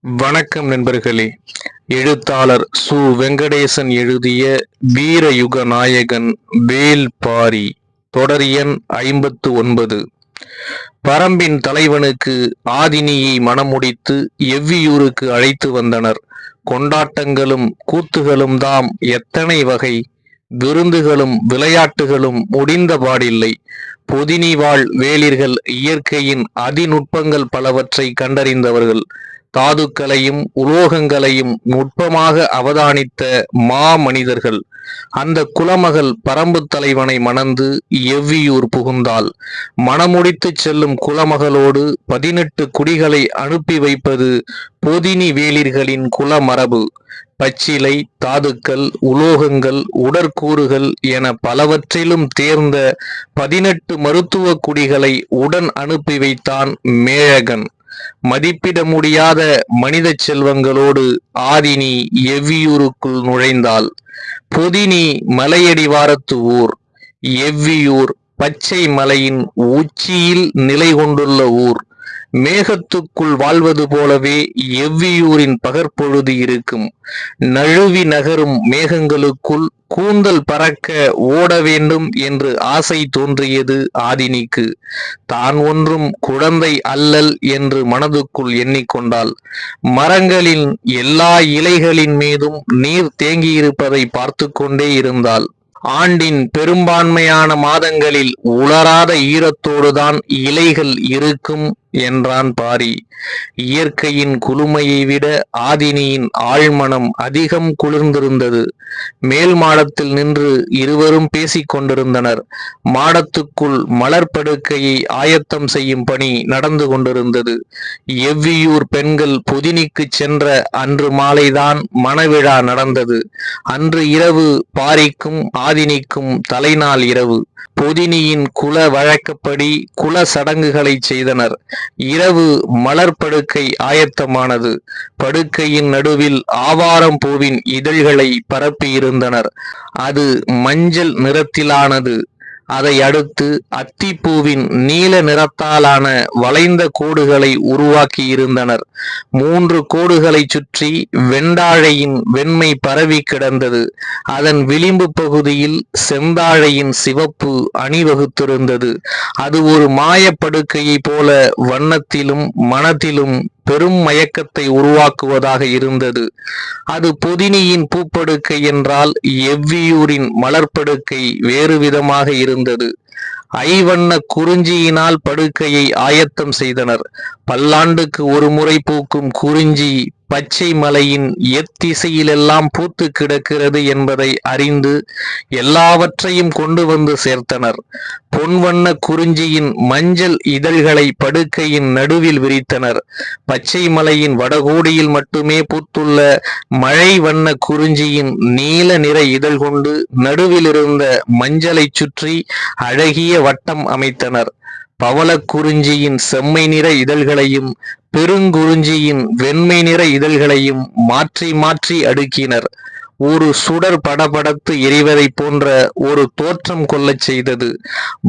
வணக்கம் நண்பர்களே. எழுத்தாளர் சு. வெங்கடேசன் எழுதிய வீரயுக நாயகன் வேல்பாரி தொடர் எண் 59. பரம்பின் தலைவனுக்கு ஆதினியை மணமுடித்து எவ்வியூருக்கு அழைத்து வந்தனர். கொண்டாட்டங்களும் கூத்துகளும் தாம் எத்தனை வகை! விருந்துகளும் விளையாட்டுகளும் முடிந்தபாடில்லை. பொதினி வாழ் வேளிர்கள் இயற்கையின் அதிநுட்பங்கள் பலவற்றை கண்டறிந்தவர்கள். தாதுக்களையும் உலோகங்களையும் நுட்பமாக அவதானித்த மாமனிதர்கள். அந்த குலமகள் பரம்பு தலைவனை மணந்து எவ்வியூர் புகுந்தாள். மணமுடித்துச் செல்லும் குலமகளோடு 18 குடிகளை அனுப்பி வைப்பது பொதினி வேளிர்களின் குலமரபு. பச்சிலை, தாதுக்கள், உலோகங்கள், உடற்கூறுகள் என பலவற்றிலும் தேர்ந்த 18 மருத்துவ குடிகளை உடன் அனுப்பி வைத்தான் மேழகன். மதிப்பிட முடியாத மனித செல்வங்களோடு ஆதினி எவ்வியூருக்குள் நுழைந்தாள். பொதினி மலையடிவாரத்து ஊர். எவ்வியூர் பச்சை மலையின் உச்சியில் நிலை கொண்டுள்ள ஊர். மேகத்துக்குள் வாழ்வது போலவே எவ்வியூரின் பகற்பொழுது இருக்கும். நழுவி நகரும் மேகங்களுக்குள் கூந்தல் பறக்க ஓட வேண்டும் என்று ஆசை தோன்றியது ஆதினிக்கு. தான் ஒன்றும் குழந்தை அல்லல் என்று மனதுக்குள் எண்ணிக்கொண்டாள். மரங்களின் எல்லா இலைகளின் மீதும் நீர் தேங்கியிருப்பதை பார்த்து கொண்டே இருந்தாள். ஆண்டின் பெரும்பான்மையான மாதங்களில் உலராத ஈரத்தோடுதான் இலைகள் இருக்கும் என்றான் பாரி. இயற்கையின் குளுமையை விட ஆதினியின் ஆழ்மனம் அதிகம் குளிர்ந்திருந்தது. மேல் மாடத்தில் நின்று இருவரும் பேசிக் கொண்டிருந்தனர். மாடத்துக்குள் மலர்படுக்கையை ஆயத்தம் செய்யும் பணி நடந்து கொண்டிருந்தது. எவ்வியூர் பெண்கள் பொதினிக்கு சென்ற அன்று மாலைதான் மணவிழா நடந்தது. அன்று இரவு பாரிக்கும் ஆதினிக்கும் தலைநாள் இரவு. பொதினியின் குல வழக்கப்படி குல சடங்குகளை செய்தனர். இரவு மலர்படுக்கை ஆயத்தமானது. படுக்கையின் நடுவில் ஆவாரம் பூவின் இதழ்களை பரப்பியிருந்தனர். அது மஞ்சள் நிறத்திலானது. அதை அடுத்து அத்திப்பூவின் நீல நிறத்தாலான வளைந்த கோடுகளை உருவாக்கி இருந்தனர். 3 கோடுகளை சுற்றி வெண்டாழையின் வெண்மை பரவி கிடந்தது. அதன் விளிம்பு பகுதியில் செந்தாழையின் சிவப்பு அணிவகுத்திருந்தது. அது ஒரு மாயப்படுக்கையை போல வண்ணத்திலும் மனத்திலும் பெரும் மயக்கத்தை உருவாக்குவதாக இருந்தது. அது பொதினியின் பூப்படுக்கை என்றால் எவ்வியூரின் மலர்படுக்கை வேறு விதமாக இருந்தது. ஐவண்ண குறிஞ்சியினால் படுக்கையை ஆயத்தம் செய்தனர். பல்லாண்டுக்கு ஒரு முறை பூக்கும் குறிஞ்சி பச்சை மலையின் எத்திசையிலெல்லாம் பூத்து கிடக்கிறது என்பதை அறிந்து எல்லாவற்றையும் கொண்டு வந்து சேர்த்தனர். பொன்வண்ண குறிஞ்சியின் மஞ்சள் இதழ்களை படுக்கையின் நடுவில் விரித்தனர். பச்சை மலையின் வடகோடியில் மட்டுமே பூத்துள்ள மழை வண்ண குறிஞ்சியின் நீல நிற இதழ் கொண்டு நடுவில் இருந்த மஞ்சளை சுற்றி அழகிய வட்டம் அமைத்தனர். பவள குறிஞ்சியின் செம்மை நிற இதழ்களையும் பெருங்குறிஞ்சியின் வெண்மை நிற இதழ்களையும் மாற்றி மாற்றி அடுக்கினர். ஒரு சுடர் படபடத்து எரிவதை போன்ற ஒரு தோற்றம் கொள்ளச் செய்தது.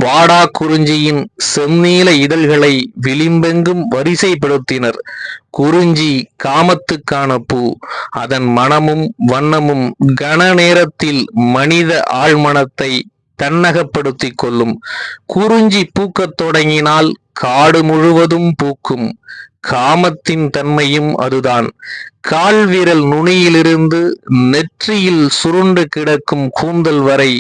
வாடா குறிஞ்சியின் செந்நீல இதழ்களை விளிம்பெங்கும் வரிசைப்படுத்தினர். குறிஞ்சி காமத்துக்கான பூ. அதன் மனமும் வண்ணமும் கன நேரத்தில் மனித ஆழ்மனத்தை தன்னகப்படுத்திக் கொள்ளும். குறிஞ்சி பூக்கத் தொடங்கினால் காடு முழுவதும் பூக்கும். காமத்தின் தன்மையும் அதுதான். கால்விரல் நுனியிலிருந்து நெற்றியில் சுருண்டு கிடக்கும் கூந்தல் வரை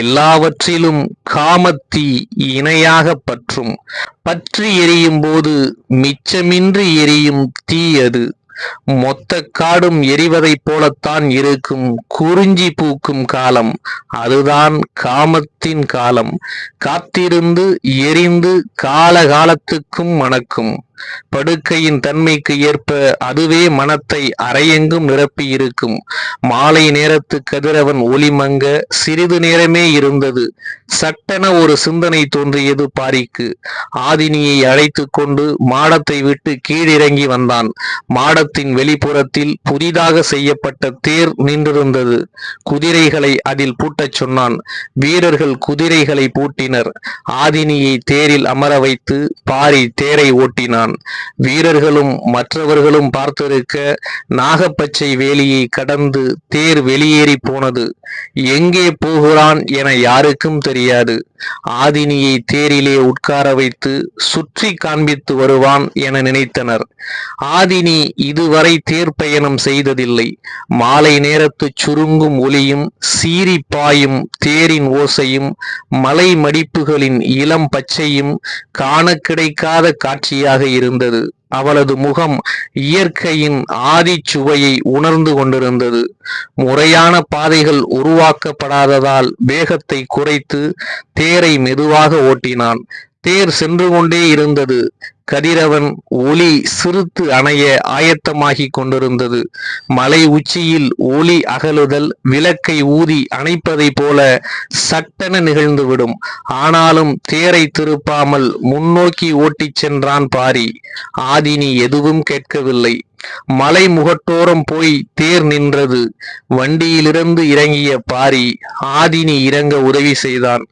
எல்லாவற்றிலும் காமத்தீ இணையாக பற்றும். பற்றி எரியும் போது மிச்சமின்றி எரியும் தீ அது. மொத்த காடும் எரிவதைப் போலத்தான் இருக்கும் குறிஞ்சி பூக்கும் காலம். அதுதான் காமத்தின் காலம். காத்திருந்து எரிந்து காலகாலத்துக்கும் மணக்கும். படுக்கையின் தன்மைக்கு ஏற்ப அதுவே மனத்தை அரையெங்கும் நிரப்பி இருக்கும். மாலை நேரத்து கதிரவன் ஒளிமங்க சிறிது நேரமே இருந்தது. சட்டென ஒரு சிந்தனை தோன்றியது பாரிக்கு. ஆதினியை அழைத்து கொண்டு மாடத்தை விட்டு கீழிறங்கி வந்தான். மாடத்தின் வெளிப்புறத்தில் புதிதாக செய்யப்பட்ட தேர் நின்றிருந்தது. குதிரைகளை அதில் பூட்டச் சொன்னான். வீரர்கள் குதிரைகளை பூட்டினர். ஆதினியை தேரில் அமர வைத்து பாரி தேரை ஓட்டினான். ஓட்டினான். வீரர்களும் மற்றவர்களும் பார்த்திருக்க நாகப்பச்சை வேலியை கடந்து தேர் வெளியேறி போனது. எங்கே போகிறான் என யாருக்கும் தெரியாது. ஆதினியை தேரிலே உட்கார வைத்து சுற்றி காண்பித்து வருவான் என நினைத்தனர். ஆதினி இதுவரை தேர் பயணம் செய்ததில்லை. மாலை நேரத்து சுருங்கும் ஒளியும் சீறி பாயும் தேரின் ஓசையும் மலை மடிப்புகளின் இளம் பச்சையும் காண கிடைக்காத காட்சியாக இருந்தது. அவளது முகம் இயற்கையின் ஆதி சுவையை உணர்ந்து கொண்டிருந்தது. முறையான பாதைகள் உருவாக்கப்படாததால் வேகத்தை குறைத்து தேரை மெதுவாக ஓட்டினான். தேர் சென்று கொண்டே இருந்தது. கதிரவன் ஒளி சிறுத்து அணைய ஆயத்தமாகி கொண்டிருந்தது. மலை உச்சியில் ஒளி அகலுதல் விளக்கை ஊதி அணைப்பதை போல சட்டென நிகழ்ந்துவிடும். ஆனாலும் தேரை திருப்பாமல் முன்னோக்கி ஓட்டிச் சென்றான் பாரி. ஆதினி எதுவும் கேட்கவில்லை. மலை முகட்டோரம் போய் தேர் நின்றது. வண்டியிலிருந்து இறங்கிய பாரி ஆதினி இறங்க உதவி செய்தான்.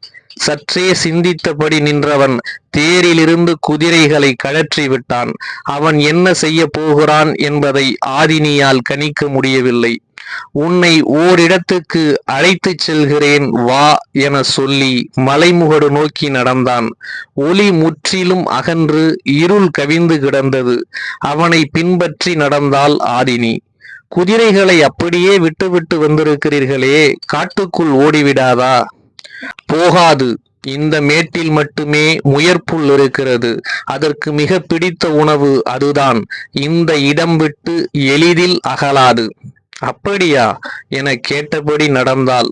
சற்றே சிந்தித்தபடி நின்றவன் தேரிலிருந்து குதிரைகளை கழற்றி விட்டான். அவன் என்ன செய்ய போகிறான் என்பதை ஆதினியால் கணிக்க முடியவில்லை. உன்னை ஓரிடத்துக்கு அழைத்துச் செல்கிறேன் வா என சொல்லி மலைமுகடு நோக்கி நடந்தான். ஒளி முற்றிலும் அகன்று இருள் கவிந்து கிடந்தது. அவனை பின்பற்றி நடந்தாள் ஆதினி. குதிரைகளை அப்படியே விட்டுவிட்டு வந்திருக்கிறீர்களே, காட்டுக்குள் ஓடிவிடாதா? போகாது. இந்த மேட்டில் மட்டுமே முயற்புல் இருக்கிறது. அதற்கு மிக பிடித்த உணவு அதுதான். இந்த இடம் விட்டு எளிதில் அகலாது. அப்படியா என கேட்டபடி நடந்தால்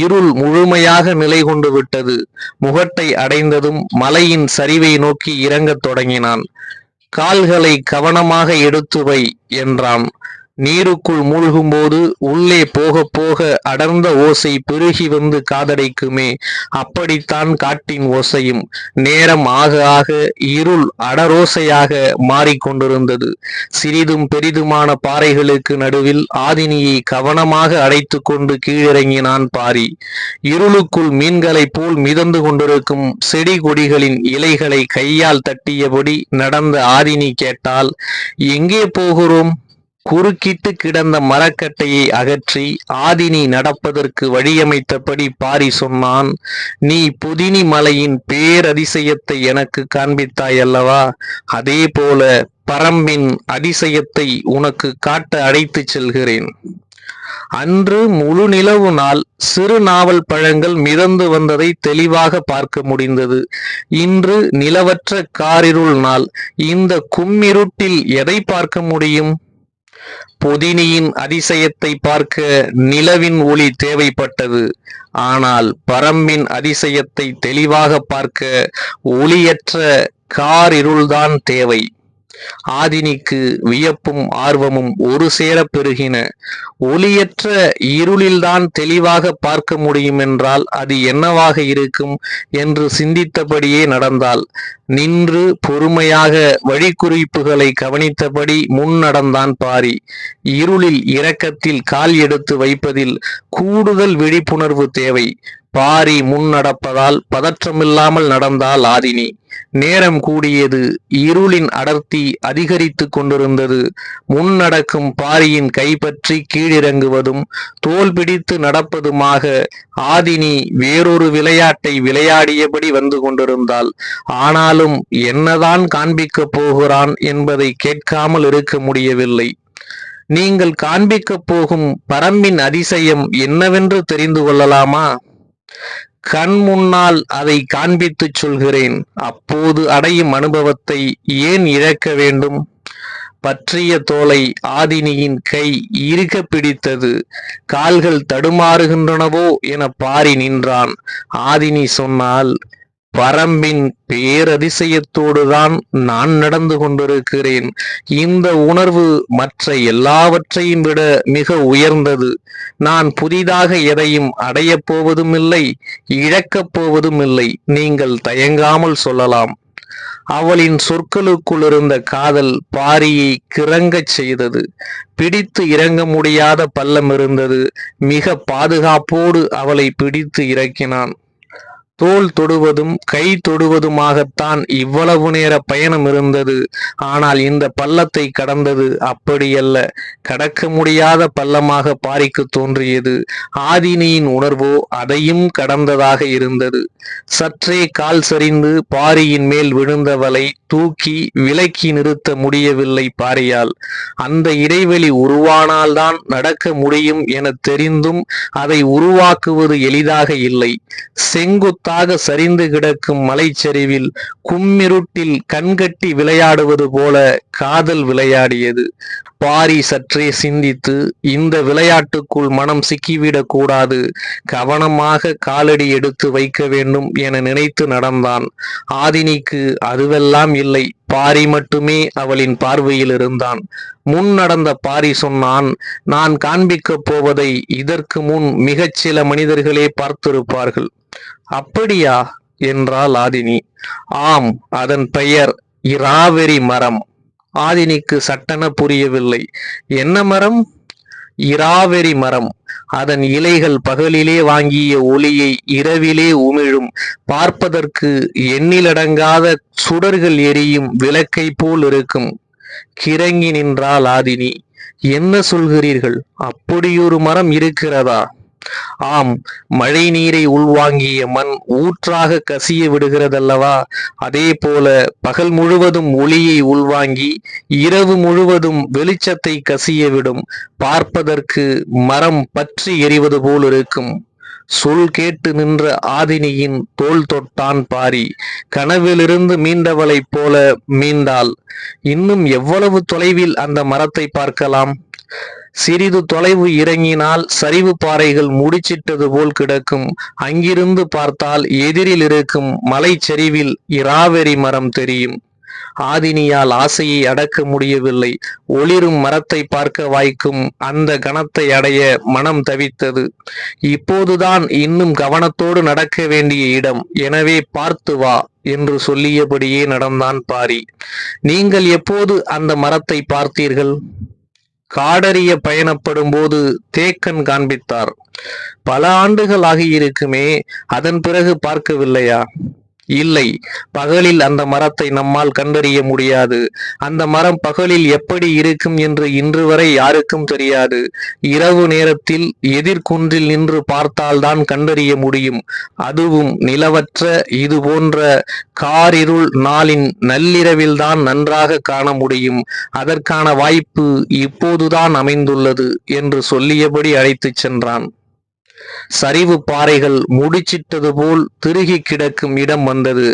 இருள் முழுமையாக நிலை கொண்டு விட்டது. முகட்டை அடைந்ததும் மலையின் சரிவை நோக்கி இறங்கத் தொடங்கினான். கால்களை கவனமாக எடுத்து வை என்றான். நீருக்குள் மூழ்கும் போது உள்ளே போக போக அடர்ந்த ஓசை பெருகி வந்து காதடைக்குமே, அப்படித்தான் காட்டின் ஓசையும். நேரம் ஆக ஆக இருள் அடரோசையாக மாறிக்கொண்டிருந்தது. சிறிதும் பெரிதுமான பாறைகளுக்கு நடுவில் ஆதினியை கவனமாக அடைத்து கொண்டு கீழிறங்கினான் பாரி. இருளுக்குள் மீன்களைப் போல் மிதந்து கொண்டிருக்கும் செடி கொடிகளின் இலைகளை கையால் தட்டியபடி நடந்த ஆதினி கேட்டால், எங்கே போகிறோம்? குறுக்கிட்டு கிடந்த மரக்கட்டையை அகற்றி ஆதினி நடப்பதற்கு வழியமைத்தபடி பாரி சொன்னான். நீ பொதினி மலையின் பேரதிசயத்தை எனக்கு காண்பித்தாய் அல்லவா? அதே போல பரம்பின் அதிசயத்தை உனக்கு காட்ட அழைத்துச் செல்கிறேன். அன்று முழு நிலவு நாள் சிறு நாவல் பழங்கள் மிதந்து வந்ததை தெளிவாக பார்க்க முடிந்தது. இன்று நிலவற்ற காரிருள் நாள். இந்த கும்மிருட்டில் எதை பார்க்க முடியும்? பொதினியின் அதிசயத்தை பார்க்க நிலவின் ஒளி தேவைப்பட்டது. ஆனால் பரம்பின் அதிசயத்தை தெளிவாக பார்க்க ஒளியற்ற காரிருள்தான் தேவை. ஆதினிக்கு வியப்பும் ஆர்வமும் ஒரு சேர பெருகின. ஒளியற்ற இருளில்தான் தெளிவாக பார்க்க முடியும் என்றால் அது என்னவாக இருக்கும் என்று சிந்தித்தபடியே நடந்தாள். நின்று பொறுமையாக வழிக்குறிப்புகளை கவனித்தபடி முன் நடந்தான் பாரி. இருளில் இரக்கத்தில் கால் எடுத்து வைப்பதில் கூடுதல் விழிப்புணர்வு தேவை. பாரி முன் நடப்பதால் பதற்றமில்லாமல் நடந்தாள் ஆதினி. நேரம் கூடியது. இருளின் அடர்த்தி அதிகரித்து கொண்டிருந்தது. முன் நடக்கும் பாரியின் கைப்பற்றி கீழிறங்குவதும் தோல் பிடித்து நடப்பதுமாக ஆதினி வேறொரு விளையாட்டை விளையாடியபடி வந்து கொண்டிருந்தாள். ஆனாலும் என்னதான் காண்பிக்கப் போகிறான் என்பதை கேட்காமல் இருக்க முடியவில்லை. நீங்கள் காண்பிக்கப் போகும் பரம்பின் அதிசயம் என்னவென்று தெரிந்து கொள்ளலாமா? கண் முன்னால் அதை காண்பித்துச் சொல்கிறேன். அப்போது அடையும் அனுபவத்தை ஏன் இழக்க வேண்டும்? பற்றிய தோலை ஆதினியின் கை இறுக பிடித்தது. கால்கள் தடுமாறுகின்றனவோ என பாரி நின்றான். ஆதினி சொன்னால், பரம்பின் பேரதிசயத்தோடுதான் நான் நடந்து கொண்டிருக்கிறேன். இந்த உணர்வு மற்ற எல்லாவற்றையும் விட மிக உயர்ந்தது. நான் புதிதாக எதையும் அடையப் போவதும் இல்லை, இழக்கப் போவதும் இல்லை. நீங்கள் தயங்காமல் சொல்லலாம். அவளின் சொற்களுக்குள் இருந்த காதல் பாரியை கிறங்கச் செய்தது. பிடித்து இறங்க முடியாத பள்ளம் இருந்தது. மிக பாதுகாப்போடு அவளை பிடித்து இறக்கினான். தோள் தொடுவதும் கை தொடுவதுமாகத்தான் இவ்வளவு நேர பயணம் இருந்தது. ஆனால் இந்த பள்ளத்தை கடந்தது அப்படியல்ல. கடக்க முடியாத பள்ளமாக பாரிக்கு தோன்றியது. ஆதினியின் உணர்வோ அதையும் கடந்ததாக இருந்தது. சற்றே கால் சரிந்து பாரியின் மேல் விழுந்தவளை தூக்கி விலக்கி நிறுத்த முடியவில்லை பாரியால். அந்த இடைவெளி உருவானால்தான் நடக்க முடியும் என தெரிந்தும் அதை உருவாக்குவது எளிதாக இல்லை. செங்குத்தாக சரிந்து கிடக்கும் மலைச்சரிவில் கும்மிருட்டில் கண்கட்டி விளையாடுவது போல காதல் விளையாடியது. பாரி சற்றே சிந்தித்து, இந்த விளையாட்டுக்குள் மனம் சிக்கிவிடக் கூடாது, கவனமாக காலடி எடுத்து வைக்க வேண்டும் என நினைத்து நடந்தான். ஆதினிக்கு அதுவெல்லாம் இல்லை. பாரி மட்டுமே அவளின் பார்வையில் இருந்தான். முன் நடந்த பாரி சொன்னான், நான் காண்பிக்கப் போவதை இதற்கு முன் மிகச் சில மனிதர்களே பார்த்திருப்பார்கள். அப்படியா என்றாள் ஆதினி. ஆம், அதன் பெயர் இராவெரி மரம். ஆதினிக்கு சட்டென புரியவில்லை. என்ன மரம்? இராவெரி மரம். அதன் இலைகள் பகலிலே வாங்கிய ஒளியை இரவிலே உமிழும். பார்ப்பதற்கு எண்ணிலடங்காத சுடர்கள் எரியும் விளக்கை போல் இருக்கும். கிறங்கி நின்றாள் ஆதினி. என்ன சொல்கிறீர்கள்? அப்படியொரு மரம் இருக்கிறதா? ஆம், மழை நீரை உள்வாங்கிய மண் ஊற்றாக கசிய விடுகிறதல்லவா? அதே போல பகல் முழுவதும் ஒளியை உள்வாங்கி இரவு முழுவதும் வெளிச்சத்தை கசிய விடும். பார்ப்பதற்கு மரம் பற்றி எரிவது போல் இருக்கும். சொல் கேட்டு நின்ற ஆதினியின் தோள் தொட்டான் பாரி. கனவிலிருந்து மீண்டவளைப் போல மீண்டாள். இன்னும் எவ்வளவு தொலைவில் அந்த மரத்தை பார்க்கலாம்? சிறிது தொலைவு இறங்கினால் சரிவு பாறைகள் முடிச்சிட்டது போல் கிடக்கும். அங்கிருந்து பார்த்தால் எதிரில் இருக்கும் மலைச்சரிவில் இராவெரி மரம் தெரியும். ஆதினியால் ஆசையை அடக்க முடியவில்லை. ஒளிரும் மரத்தை பார்க்க வாய்க்கும் அந்த கணத்தை அடைய மனம் தவித்தது. இப்போதுதான் இன்னும் கவனத்தோடு நடக்க வேண்டிய இடம், எனவே பார்த்து வா என்று சொல்லியபடியே நடந்தான் பாரி. நீங்கள் எப்போது அந்த மரத்தை பார்த்தீர்கள்? காடறிய பயணப்படும் போது தேக்கன் காண்பித்தார். பல ஆண்டுகள் ஆகியிருக்குமே, அதன் பிறகு பார்க்கவில்லையா? இல்லை, பகலில் அந்த மரத்தை நம்மால் கண்டறிய முடியாது. அந்த மரம் பகலில் எப்படி இருக்கும் என்று இன்று வரை யாருக்கும் தெரியாது. இரவு நேரத்தில் எதிர்குன்றில் நின்று பார்த்தால்தான் கண்டறிய முடியும். அதுவும் நிலவற்ற இது போன்ற காரிருள் நாளின் நள்ளிரவில்தான் நன்றாக காண முடியும். அதற்கான வாய்ப்பு இப்போதுதான் அமைந்துள்ளது என்று சொல்லியபடி அழைத்துச் சென்றான். சரிவு பாறைகள் முடிச்சிட்டது போல் திருகி கிடக்கும் இடம் வந்தது.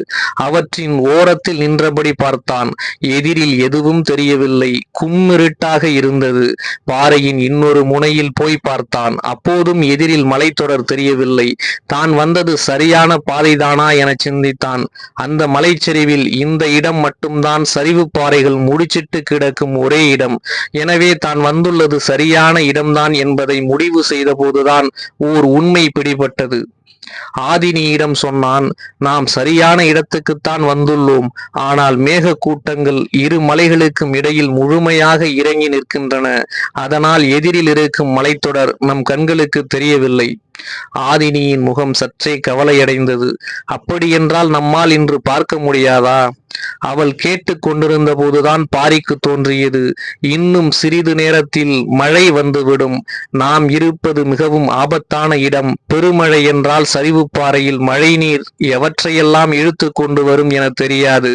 அவற்றின் ஓரத்தில் நின்றபடி பார்த்தான். எதிரில் எதுவும் தெரியவில்லை. கும்மிருட்டாக இருந்தது. பாறையின் இன்னொரு முனையில் போய் பார்த்தான். அப்போதும் எதிரில் மலைத்தொடர் தெரியவில்லை. தான் வந்தது சரியான பாதைதானா என சிந்தித்தான். அந்த மலைச்சரிவில் இந்த இடம் மட்டும்தான் சரிவு பாறைகள் முடிச்சிட்டு கிடக்கும் ஒரே இடம். எனவே தான் வந்துள்ளது சரியான இடம்தான் என்பதை முடிவு செய்த போதுதான் ஓர் உண்மை பிடிபட்டது. ஆதினியிடம் சொன்னான், நாம் சரியான இடத்துக்குத்தான் வந்துள்ளோம். ஆனால் மேக கூட்டங்கள் இரு மலைகளுக்கும் இடையில் முழுமையாக இறங்கி நிற்கின்றன. அதனால் எதிரில் இருக்கும் மலைத்தொடர் நம் கண்களுக்கு தெரியவில்லை. ஆதினியின் முகம் சற்றே கவலையடைந்தது. அப்படியென்றால் நம்மால் இன்று பார்க்க முடியாதா? அவள் கேட்டு கொண்டிருந்த போதுதான் பாரிக்கு தோன்றியது, இன்னும் சிறிது நேரத்தில் மழை வந்துவிடும். நாம் இருப்பது மிகவும் ஆபத்தான இடம். பெருமழை என்றால் சரிவு பாறையில் மழை நீர் எவற்றையெல்லாம் இழுத்து கொண்டு வரும் என தெரியாது.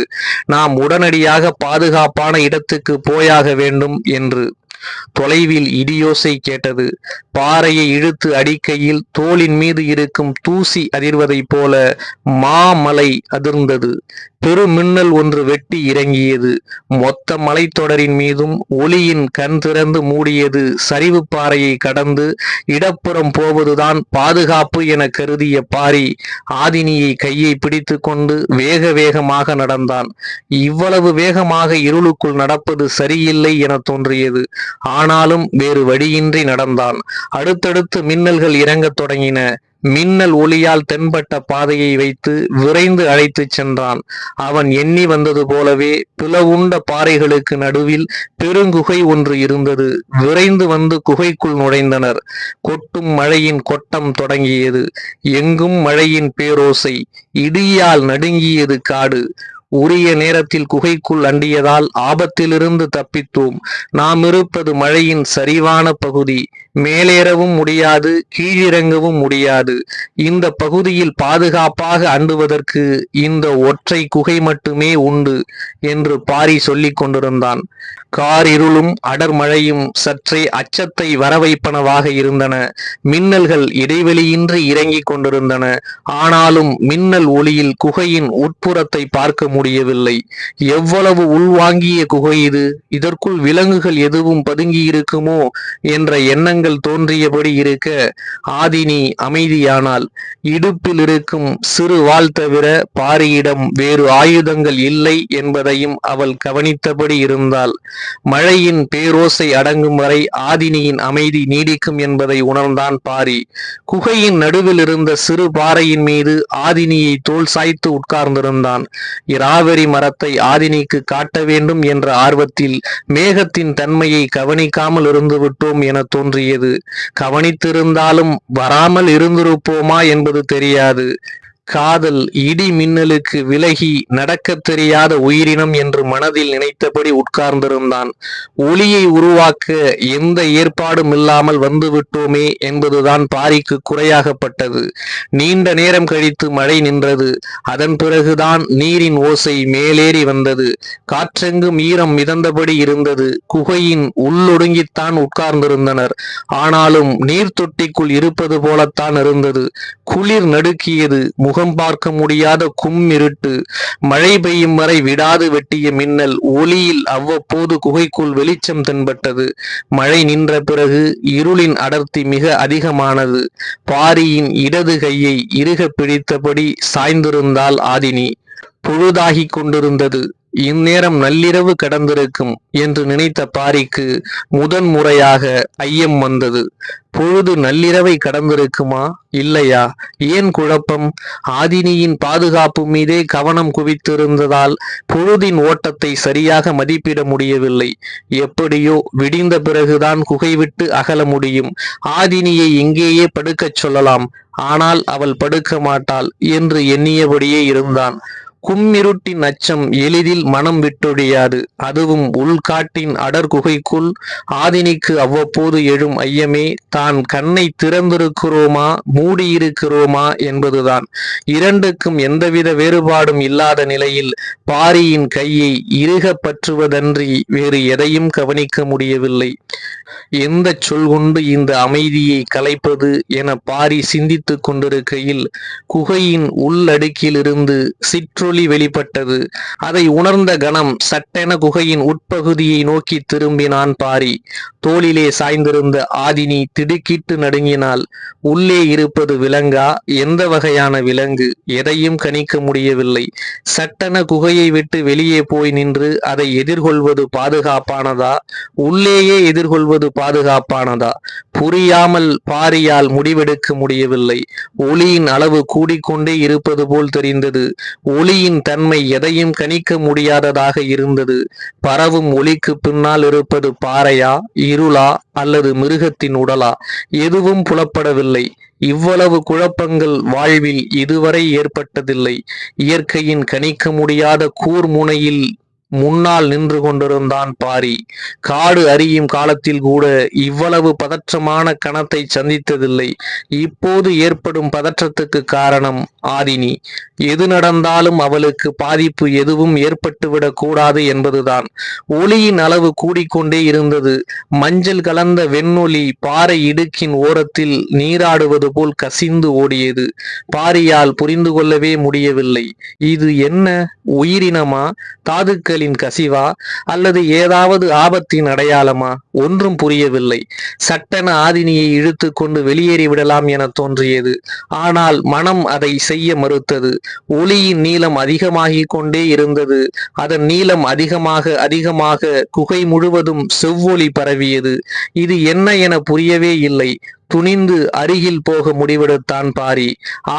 நாம் உடனடியாக பாதுகாப்பான இடத்துக்கு போயாக வேண்டும் என்று. தொலைவில் இடியோசை கேட்டது. பாறையை இழுத்து அடிக்கையில் தோளின் மீது இருக்கும் தூசி அதிர்வதைப் போல மாமலை அதிர்ந்தது. பெருமின்னல் ஒன்று வெட்டி இறங்கியது. மொத்த மலைத்தொடரின் மீதும் ஒளியின் கண் திறந்து மூடியது. சரிவு பாறையை கடந்து இடப்புறம் போவதுதான் பாதுகாப்பு என கருதிய பாரி ஆதினியை கையை பிடித்து கொண்டு வேக வேகமாக நடந்தான். இவ்வளவு வேகமாக இருளுக்குள் நடப்பது சரியில்லை என தோன்றியது. ஆனாலும் வேறு வழியின்றி நடந்தான். அடுத்தடுத்து மின்னல்கள் இறங்கத் தொடங்கின. மின்னல் ஒளியால் தென்பட்ட பாதையை வைத்து விரைந்து அழைத்துச் சென்றான். அவன் எண்ணி வந்தது போலவே பிளவுண்ட பாறைகளுக்கு நடுவில் பெருங்குகை ஒன்று இருந்தது. விரைந்து வந்து குகைக்குள் நுழைந்தனர். கொட்டும் மழையின் கொட்டம் தொடங்கியது. எங்கும் மழையின் பேரோசை. இடியால் நடுங்கியது காடு. உரிய நேரத்தில் குகைக்குள் அண்டியதால் ஆபத்திலிருந்து தப்பித்தோம். நாம் இருப்பது மழையின் சரிவான பகுதி. மேலேறவும் முடியாது, கீழிறங்கவும் முடியாது. இந்த பகுதியில் பாதுகாப்பாக அண்டுவதற்கு இந்த ஒற்றை குகை மட்டுமே உண்டு என்று பாரி சொல்லிக் கொண்டிருந்தான். காரிருளும் அடர் மழையும் சற்றே அச்சத்தை வரவைப்பனவாக இருந்தன. மின்னல்கள் இடைவெளியின்றி இறங்கிக் கொண்டிருந்தன. ஆனாலும் மின்னல் ஒளியில் குகையின் உட்புறத்தை பார்க்க முடியவில்லை. எவ்வளவு உள்வாங்கிய குகை இது! இதற்குள் விலங்குகள் எதுவும் பதுங்கி இருக்குமோ என்ற எண்ணங்கள் தோன்றியபடி இருக்க, ஆதினி அமைதியானாள். இடுப்பில் இருக்கும் சிறு வாள் தவிர பாரியிடம் வேறு ஆயுதங்கள் இல்லை என்பதையும் அவள் கவனித்தபடி இருந்தாள். மழையின் பேரோசை அடங்கும் வரை ஆதினியின் அமைதி நீடிக்கும் என்பதை உணர்ந்தான் பாரி. குகையின் நடுவில் இருந்த சிறு பாறையின் மீது ஆதினியை தோள் சாய்த்து உட்கார்ந்திருந்தான். இராவரி மரத்தை ஆதினிக்கு காட்ட வேண்டும் என்ற ஆர்வத்தில் மேகத்தின் தன்மையை கவனிக்காமல் இருந்து விட்டோம் என தோன்றியது. கவனித்திருந்தாலும் வராமல் இருந்திருப்போமா என்பது தெரியாது. காதல் இடி மின்னலுக்கு விலகி நடக்கத் தெரியாத உயிரினம் என்று மனதில் நினைத்தபடி உட்கார்ந்திருந்தான். ஒளியை உருவாக்க எந்த ஏற்பாடும் இல்லாமல் வந்துவிட்டோமே என்பதுதான் பாரிக்கு குறையாகப்பட்டது. நீண்ட நேரம் கழித்து மழை நின்றது. அதன் பிறகுதான் நீரின் ஓசை மேலேறி வந்தது. காற்றெங்கும் ஈரம் மிதந்தபடி இருந்தது. குகையின் உள்ளொடுங்கித்தான் உட்கார்ந்திருந்தனர். ஆனாலும் நீர் தொட்டிக்குள் இருப்பது போலத்தான் இருந்தது. குளிர் நடுக்கியது. முகம் பார்க்க முடியாத இருட்டு. மழை பெய்யும் வரை விடாது வெட்டிய மின்னல் ஒளியில் அவ்வப்போது குகைக்குள் வெளிச்சம் தென்பட்டது. மழை நின்ற பிறகு இருளின் அடர்த்தி மிக அதிகமானது. பாரியின் இடது கையை இறுக பிடித்தபடி சாய்ந்திருந்தாள் ஆதினி. பொழுதாகிக் கொண்டிருந்தது. இந்நேரம் நள்ளிரவு கடந்திருக்கும் என்று நினைத்த பாரிக்கு முதன் முறையாக ஐயம் வந்தது. பொழுது நள்ளிரவை கடந்திருக்குமா இல்லையா? ஏன் குழப்பம்? ஆதினியின் பாதுகாப்பு மீதே கவனம் குவித்திருந்ததால் பொழுதின் ஓட்டத்தை சரியாக மதிப்பிட முடியவில்லை. எப்படியோ விடிந்த பிறகுதான் குகை விட்டு அகல முடியும். ஆதினியை இங்கேயே படுக்கச் சொல்லலாம். ஆனால் அவள் படுக்க மாட்டாள் என்று எண்ணியபடியே இருந்தான். கும்மிருட்டின் அச்சம் எளிதில் மனம் விட்டொழியாது. அதுவும் உள்காட்டின் அடர் குகைக்குள் ஆதினிக்கு அவ்வப்போது எழும் ஐயமே தான் கண்ணை திறந்திருக்கிறோமா மூடியிருக்கிறோமா என்பதுதான். இரண்டுக்கும் எந்தவித வேறுபாடும் இல்லாத நிலையில் பாரியின் கையை இறுக பற்றுவதன்றி வேறு எதையும் கவனிக்க முடியவில்லை. எந்த சொல் கொண்டு இந்த அமைதியை கலைப்பது என பாரி சிந்தித்துக் கொண்டிருக்கையில் குகையின் உள்ளடுக்கிலிருந்து சிற்றொலி வெளிப்பட்டது. அதை உணர்ந்த கணம் சட்டென குகையின் உட்பகுதியை நோக்கி திரும்பினான் பாரி. தோளிலே சாய்ந்திருந்த ஆதினி திடுக்கிட்டு நடுங்கினாள். உள்ளே இருப்பது விலங்கா? எந்த வகையான விலங்கு? எதையும் கணிக்க முடியவில்லை. சட்டென குகையை விட்டு வெளியே போய் நின்று அதை எதிர்கொள்வது பாதுகாப்பானதா? உள்ளேயே எதிர்கொள்வது பாதுகாப்பானதா? புரியாமல் பாரியால் முடிவெடுக்க முடியவில்லை. ஒளியின் அளவு கூடிக்கொண்டே இருப்பது போல் தெரிந்தது. ஒளியின் தன்மை எதையும் கணிக்க முடியாததாக இருந்தது. பரவும் ஒளிக்கு பின்னால் இருப்பது பாறையா, இருளா அல்லது மிருகத்தின் உடலா? எதுவும் புலப்படவில்லை. இவ்வளவு குழப்பங்கள் வாழ்வில் இதுவரை ஏற்பட்டதில்லை. இயற்கையின் கணிக்க முடியாத கூர்முனையில் முன்னால் நின்று கொண்டிருந்தான் பாரி. காடு அறியும் காலத்தில் கூட இவ்வளவு பதற்றமான கணத்தை சந்தித்ததில்லை. இப்போது ஏற்படும் பதற்றத்துக்கு காரணம் ஆதினி. எது நடந்தாலும் அவளுக்கு பாதிப்பு எதுவும் ஏற்பட்டுவிடக் கூடாது என்பதுதான். ஒளியின் அளவு கூடிக்கொண்டே இருந்தது. மஞ்சள் கலந்த வெண்ணொளி பாறை இடுக்கின் ஓரத்தில் நீராடுவது போல் கசிந்து ஓடியது. பாரியால் புரிந்து கொள்ளவே முடியவில்லை. இது என்ன? உயிரினமா? தாதுக்களின் கசிவா? அல்லது ஏதாவது ஆபத்தின் அடையாளமா? ஒன்றும் புரியவில்லை. சட்டென ஆதினியை இழுத்து கொண்டு வெளியேறிவிடலாம் என தோன்றியது. ஆனால் மனம் அதை செய்ய மறுத்தது. ஒளியின் நீளம் அதிகமாகிக் கொண்டே இருந்தது. அதன் நீளம் அதிகமாக குகை முழுவதும் செவ்வொளி பரவியது. இது என்ன என புரியவே இல்லை. துணிந்து அருகில் போக முடிவெடுத்தான் பாரி.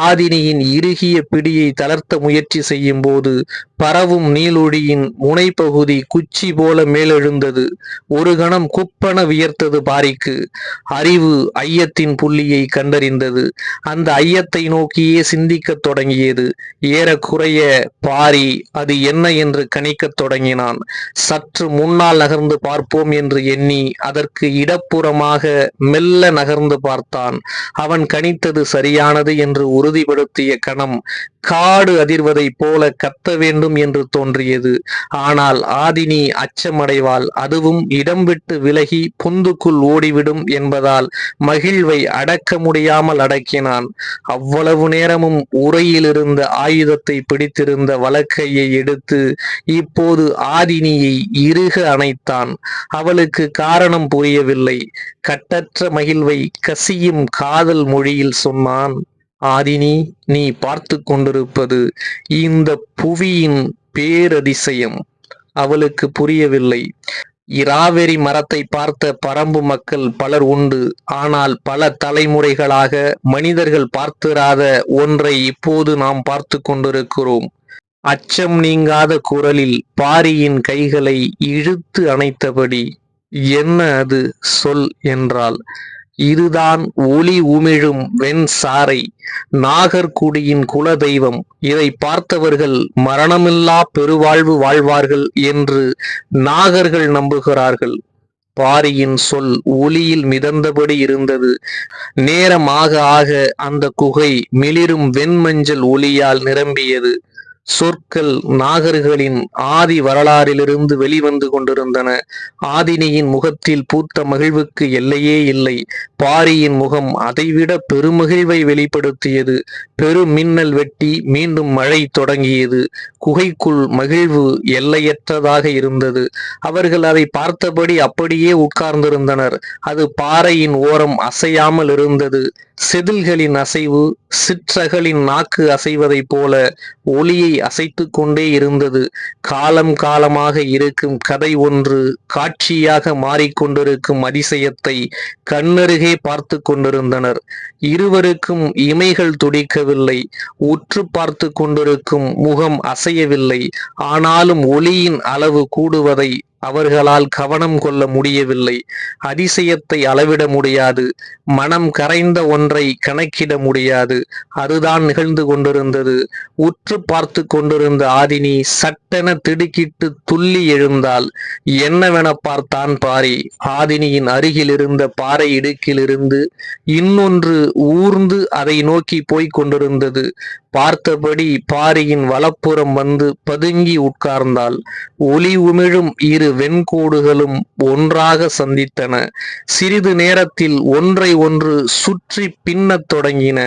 ஆதினியின் இறுகிய பிடியை தளர்த்த முயற்சி செய்யும் போது பரவும் நீலொளியின் முனைப்பகுதி குச்சி போல மேலெழுந்தது. ஒரு கணம் குப்பென வியர்த்தது பாரிக்கு. அறிவு ஐயத்தின் புள்ளியை கண்டறிந்தது. அந்த ஐயத்தை நோக்கியே சிந்திக்கத் தொடங்கியது. ஏறக்குறைய பாரி அது என்ன என்று கணிக்கத் தொடங்கினான். சற்று முன்னால் நகர்ந்து பார்ப்போம் என்று எண்ணி அதற்கு இடப்புறமாக மெல்ல நகர்ந்து பார்த்தான். அவன் கணித்தது சரியானது என்று உறுதிப்படுத்திய கணம் காடு அதிர்வதைப் போல கத்த வேண்டும் என்று தோன்றியது. ஆனால் ஆதினி அச்சமடைவாள், அதுவும் இடம் விட்டு விலகி பொந்துக்குள் ஓடிவிடும் என்பதால் மகிழ்வை அடக்க முடியாமல் அடக்கினான். அவ்வளவு நேரமும் உறையில் இருந்த ஆயுதத்தை பிடித்திருந்த வலக்கையை எடுத்து இப்போது ஆதினியை இறுக அணைத்தான். அவளுக்கு காரணம் புரியவில்லை. கட்டற்ற மகிழ்வை கசியும் காதல் மொழியில் சொன்னான், ஆதினி, நீ பார்த்து கொண்டிருப்பது இந்த புவியின் பேரதிசயம். அவளுக்கு புரியவில்லை. இராவெறி மரத்தை பார்த்த பரம்பு மக்கள் பலர் உண்டு. ஆனால் பல தலைமுறைகளாக மனிதர்கள் பார்த்திராத ஒன்றை இப்போது நாம் பார்த்து கொண்டிருக்கிறோம். அச்சம் நீங்காத குரலில் பாரியின் கைகளை இழுத்து அணைத்தபடி, என்ன அது, சொல் என்றாள். இதுதான் ஒளி உமிழும் வெண் சாறை, நாகர்குடியின் குலதெய்வம். இதை பார்த்தவர்கள் மரணமில்லா பெருவாழ்வு வாழ்வார்கள் என்று நாகர்கள் நம்புகிறார்கள். பாரியின் சொல் ஒளியில் மிதந்தபடி இருந்தது. நேரம் ஆக ஆக அந்த குகை மிளிரும் வெண்மஞ்சள் ஒளியால் நிரம்பியது. சொற்கள் நாகர்களின் ஆதி வரலாறிலிருந்து வெளிவந்து கொண்டிருந்தன. ஆதினியின் முகத்தில் பூத்த மகிழ்வுக்கு எல்லையே இல்லை. பாரியின் முகம் அதைவிட பெருமகிழ்வை வெளிப்படுத்தியது. பெருமின்னல் வெட்டி மீண்டும் மழை தொடங்கியது. குகைக்குள் மகிழ்வு எல்லையற்றதாக இருந்தது. அவர்கள் அதை பார்த்தபடி அப்படியே உட்கார்ந்திருந்தனர். அது பாறையின் ஓரம் அசையாமல் இருந்தது. செதில்களின் அசைவு சிற்றகளின் நாக்கு அசைவதைப் போல ஒளியை அசைத்து கொண்டே இருந்தது. காலம் காலமாக இருக்கும் கதை ஒன்று காட்சியாக மாறிக்கொண்டிருக்கும் அதிசயத்தை கண்ணருகே பார்த்து கொண்டிருந்தனர். இருவருக்கும் இமைகள் துடிக்கவில்லை. உற்று பார்த்து கொண்டிருக்கும் முகம் அசையவில்லை. ஆனாலும் ஒளியின் அளவு கூடுவதை அவர்களால் கவனம் கொள்ள முடியவில்லை. அதிசயத்தை அளவிட முடியாது. மனம் கரைந்த ஒன்றை கணக்கிட முடியாது. அதுதான் நிகழ்ந்து கொண்டிருந்தது. உற்று பார்த்து கொண்டிருந்த ஆதினி சட்டென திடுக்கிட்டு துள்ளி எழுந்தாள். என்னவென பார்த்தான் பாரி. ஆதினியின் அருகில் இருந்த பாறை இடுக்கிலிருந்து இன்னொன்று ஊர்ந்து அதை நோக்கி போய்க் கொண்டிருந்தது. பார்த்தபடி பாரியின் வலப்புறம் வந்து பதுங்கி உட்கார்ந்தாள். ஒளி உமிழும் இரு வெண்கோடுகளும் ஒன்றாக சந்தித்தன. சிறிது நேரத்தில் ஒன்றை ஒன்று சுற்றி பின்னத் தொடங்கின.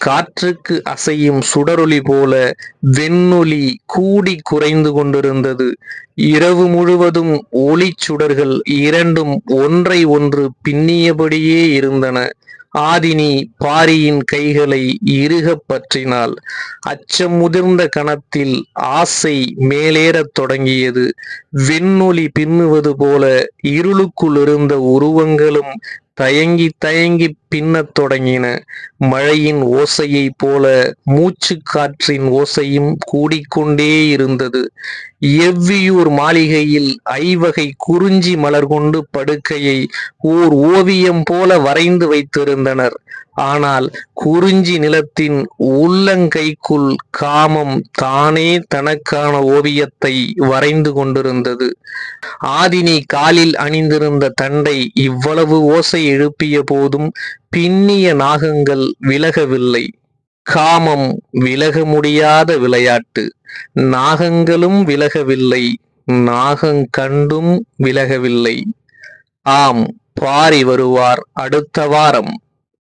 காற்றுக்கு அசையும் சுடரொளி போல வெண்ணொளி கூடி குறைந்து கொண்டிருந்தது. இரவு முழுவதும் ஒளி சுடர்கள் இரண்டும் ஒன்றை ஒன்று பின்னியபடியே இருந்தன. ஆதினி பாரியின் கைகளை இறுகப் பற்றினாள். அச்சம் முதிர்ந்த கணத்தில் ஆசை மேலேறத் தொடங்கியது. வெண்ணொளி பின்னுவது போல இருளுக்குள் இருந்த உருவங்களும் தயங்கி தயங்கி பின்னத் தொடங்கின. மழையின் ஓசையைப் போல மூச்சு காற்றின் ஓசையும் கூடிக்கொண்டே இருந்தது. எவ்வியூர் மாளிகையில் ஐவகை குறிஞ்சி மலர் கொண்டு படுக்கையை ஓர் ஓவியம் போல வரைந்து வைத்திருந்தனர். ஆனால் குறிஞ்சி நிலத்தின் உள்ளங்கைக்குள் காமம் தானே தனக்கான ஓவியத்தை வரைந்து கொண்டிருந்தது. ஆதினி காலில் அணிந்திருந்த தண்டை இவ்வளவு ஓசை எழுப்பிய போதும் பின்னிய நாகங்கள் விலகவில்லை. காமம் விலக முடியாத விளையாட்டு. நாகங்களும் விலகவில்லை. நாகங்கண்டும் விலகவில்லை. ஆம், பாரி வருவார் அடுத்த வாரம்.